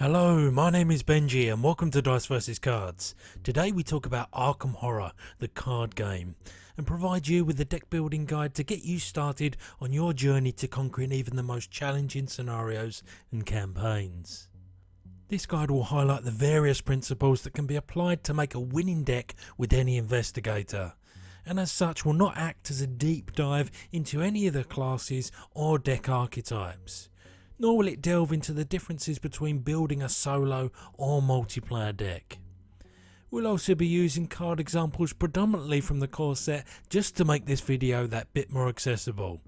Hello, my name is Benji and welcome to Dice vs Cards. Today we talk about Arkham Horror, the card game, and provide you with the deck building guide to get you started on your journey to conquering even the most challenging scenarios and campaigns. This guide will highlight the various principles that can be applied to make a winning deck with any investigator, and as such will not act as a deep dive into any of the classes or deck archetypes, nor will it delve into the differences between building a solo or multiplayer deck. We'll also be using card examples predominantly from the core set just to make this video that bit more accessible.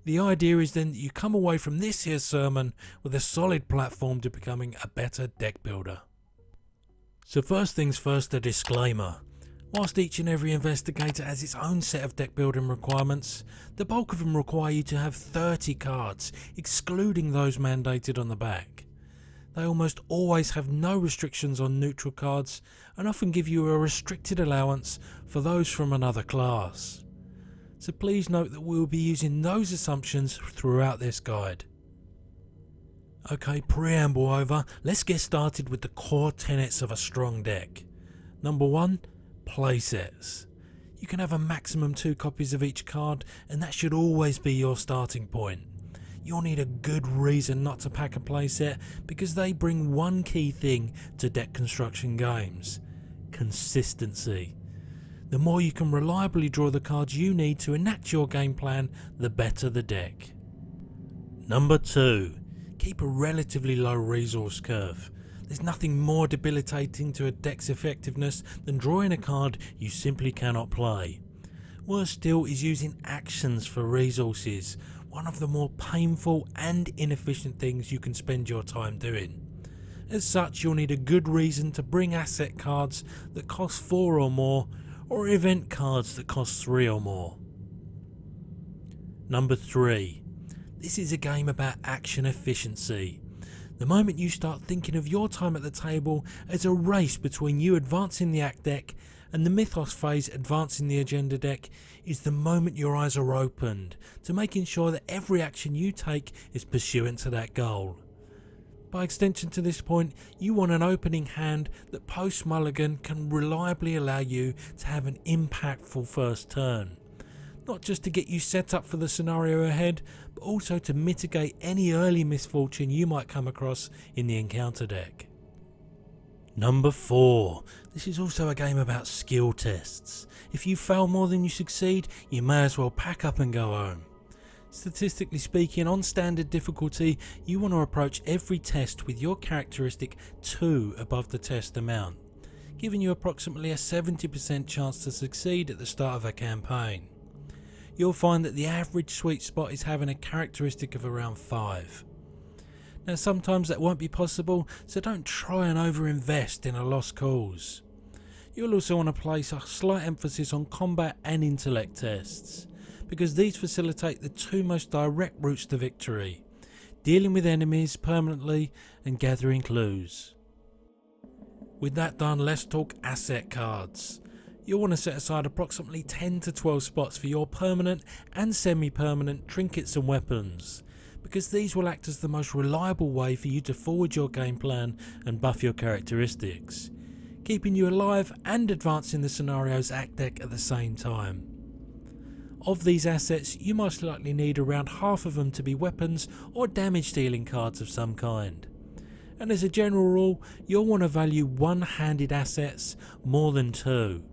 The idea is then that you come away from this here sermon with a solid platform to becoming a better deck builder. So first things first, a disclaimer. Whilst each and every investigator has its own set of deck building requirements, the bulk of them require you to have 30 cards, excluding those mandated on the back. They almost always have no restrictions on neutral cards and often give you a restricted allowance for those from another class. So please note that we will be using those assumptions throughout this guide. Okay, preamble over, let's get started with the core tenets of a strong deck. Number 1. Playsets. You can have a maximum 2 copies of each card, and that should always be your starting point. You'll need a good reason not to pack a playset because they bring one key thing to deck construction games: consistency. The more you can reliably draw the cards you need to enact your game plan, the better the deck. Number 2. Keep a relatively low resource curve. There's nothing more debilitating to a deck's effectiveness than drawing a card you simply cannot play. Worse still is using actions for resources, one of the more painful and inefficient things you can spend your time doing. As such, you'll need a good reason to bring asset cards that cost 4 or more, or event cards that cost 3 or more. Number 3. This is a game about action efficiency. The moment you start thinking of your time at the table as a race between you advancing the act deck and the mythos phase advancing the agenda deck is the moment your eyes are opened to making sure that every action you take is pursuant to that goal. By extension to this point, you want an opening hand that post mulligan can reliably allow you to have an impactful first turn. Not just to get you set up for the scenario ahead, but also to mitigate any early misfortune you might come across in the encounter deck. Number 4. This is also a game about skill tests. If you fail more than you succeed, you may as well pack up and go home. Statistically speaking, on standard difficulty, you want to approach every test with your characteristic 2 above the test amount, giving you approximately a 70% chance to succeed at the start of a campaign. You'll find that the average sweet spot is having a characteristic of around 5. Now sometimes that won't be possible, so don't try and overinvest in a lost cause. You'll also want to place a slight emphasis on combat and intellect tests, because these facilitate the 2 most direct routes to victory: dealing with enemies permanently and gathering clues. With that done, let's talk asset cards. You'll want to set aside approximately 10 to 12 spots for your permanent and semi-permanent trinkets and weapons, because these will act as the most reliable way for you to forward your game plan and buff your characteristics, keeping you alive and advancing the scenario's act deck at the same time. Of these assets, you most likely need around half of them to be weapons or damage dealing cards of some kind. And as a general rule, you'll want to value one-handed assets more than 2.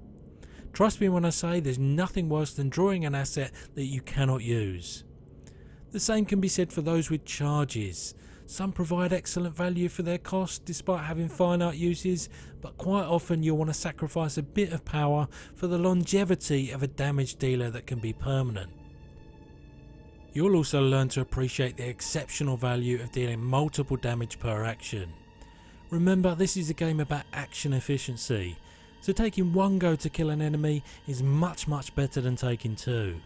Trust me when I say there's nothing worse than drawing an asset that you cannot use. The same can be said for those with charges. Some provide excellent value for their cost despite having finite uses, but quite often you'll want to sacrifice a bit of power for the longevity of a damage dealer that can be permanent. You'll also learn to appreciate the exceptional value of dealing multiple damage per action. Remember, this is a game about action efficiency, so taking 1 go to kill an enemy is much better than taking 2.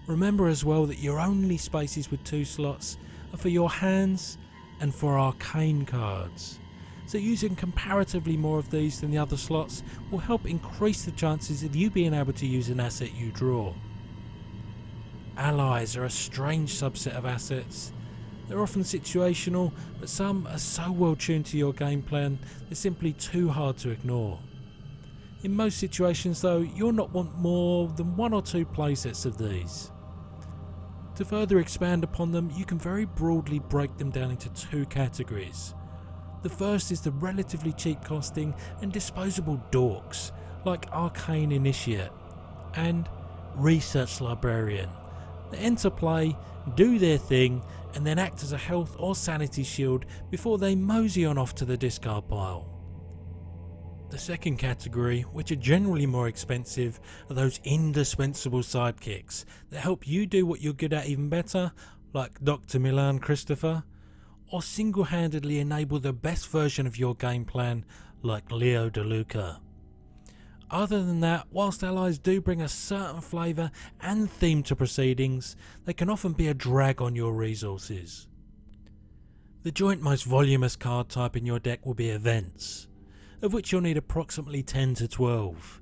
Remember as well that your only spaces with 2 slots are for your hands and for arcane cards, so using comparatively more of these than the other slots will help increase the chances of you being able to use an asset you draw. Allies are a strange subset of assets. They're often situational, but some are so well tuned to your game plan they're simply too hard to ignore. In most situations though, you'll not want more than 1 or 2 playsets of these. To further expand upon them, you can very broadly break them down into 2 categories. The first is the relatively cheap costing and disposable dorks like Arcane Initiate and Research Librarian that enter play, do their thing and then act as a health or sanity shield before they mosey on off to the discard pile. The second category, which are generally more expensive, are those indispensable sidekicks that help you do what you're good at even better, like Dr. Milan Christopher, or single-handedly enable the best version of your game plan, like Leo DeLuca. Other than that, whilst allies do bring a certain flavour and theme to proceedings, they can often be a drag on your resources. The joint most voluminous card type in your deck will be events, of which you'll need approximately 10 to 12.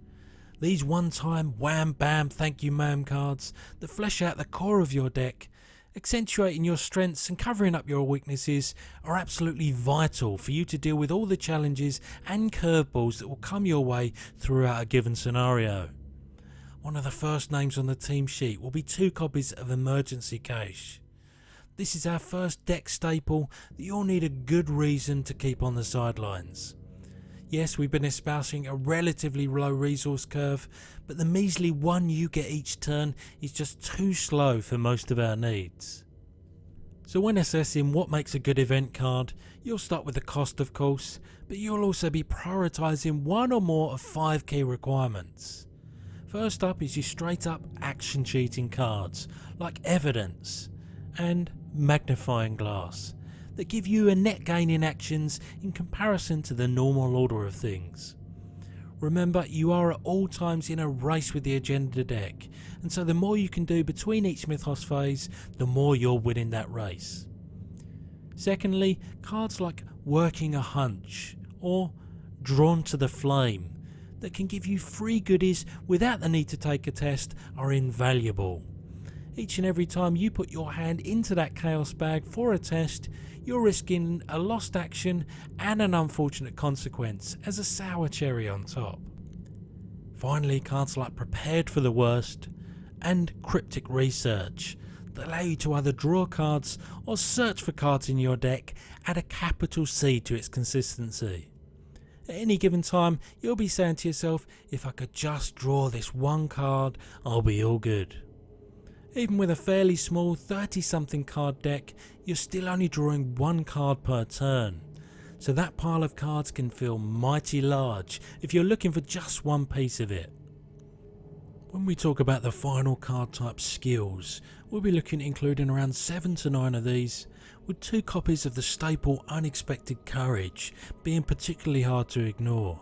These one-time wham bam thank you ma'am cards that flesh out the core of your deck, accentuating your strengths and covering up your weaknesses, are absolutely vital for you to deal with all the challenges and curveballs that will come your way throughout a given scenario. One of the first names on the team sheet will be 2 copies of Emergency Cache. This is our first deck staple that you'll need a good reason to keep on the sidelines. Yes, we've been espousing a relatively low resource curve, but the measly 1 you get each turn is just too slow for most of our needs. So when assessing what makes a good event card, you'll start with the cost of course, but you'll also be prioritising 1 or more of 5 key requirements. First up is your straight up action cheating cards like Evidence and Magnifying Glass, that give you a net gain in actions in comparison to the normal order of things. Remember, you are at all times in a race with the agenda deck, and so the more you can do between each Mythos phase, the more you're winning that race. Secondly, cards like Working a Hunch or Drawn to the Flame that can give you free goodies without the need to take a test are invaluable. Each and every time you put your hand into that chaos bag for a test, you're risking a lost action and an unfortunate consequence as a sour cherry on top. Finally, cards like Prepared for the Worst and Cryptic Research that allow you to either draw cards or search for cards in your deck, add a capital C to its consistency. At any given time, you'll be saying to yourself, if I could just draw this 1 card, I'll be all good. Even with a fairly small 30-something card deck, you're still only drawing 1 card per turn, so that pile of cards can feel mighty large if you're looking for just 1 piece of it. When we talk about the final card type skills, we'll be looking at including around 7 to 9 of these, with 2 copies of the staple Unexpected Courage being particularly hard to ignore.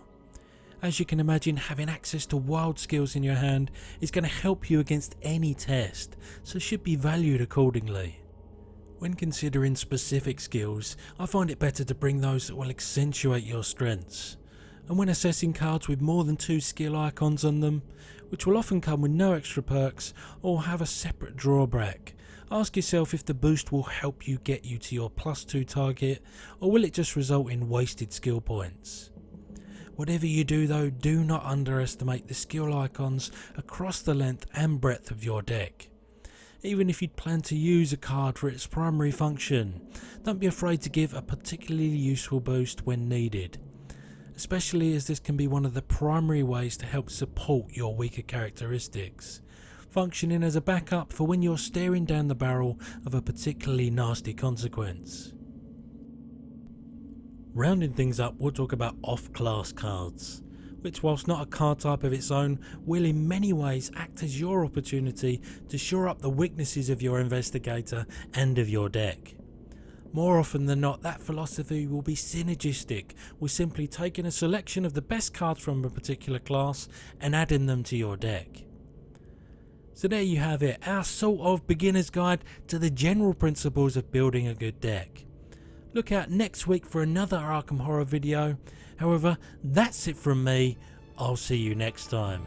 As you can imagine, having access to wild skills in your hand is going to help you against any test, so should be valued accordingly. When considering specific skills, I find it better to bring those that will accentuate your strengths. And when assessing cards with more than 2 skill icons on them, which will often come with no extra perks or have a separate drawback, ask yourself if the boost will help you get you to your +2 target, or will it just result in wasted skill points. Whatever you do though, do not underestimate the skill icons across the length and breadth of your deck. Even if you'd plan to use a card for its primary function, don't be afraid to give a particularly useful boost when needed, especially as this can be one of the primary ways to help support your weaker characteristics, functioning as a backup for when you're staring down the barrel of a particularly nasty consequence. Rounding things up, we'll talk about off-class cards, which whilst not a card type of its own, will in many ways act as your opportunity to shore up the weaknesses of your investigator and of your deck. More often than not, that philosophy will be synergistic with simply taking a selection of the best cards from a particular class and adding them to your deck. So there you have it, our sort of beginner's guide to the general principles of building a good deck. Look out next week for another Arkham Horror video. However, that's it from me. I'll see you next time.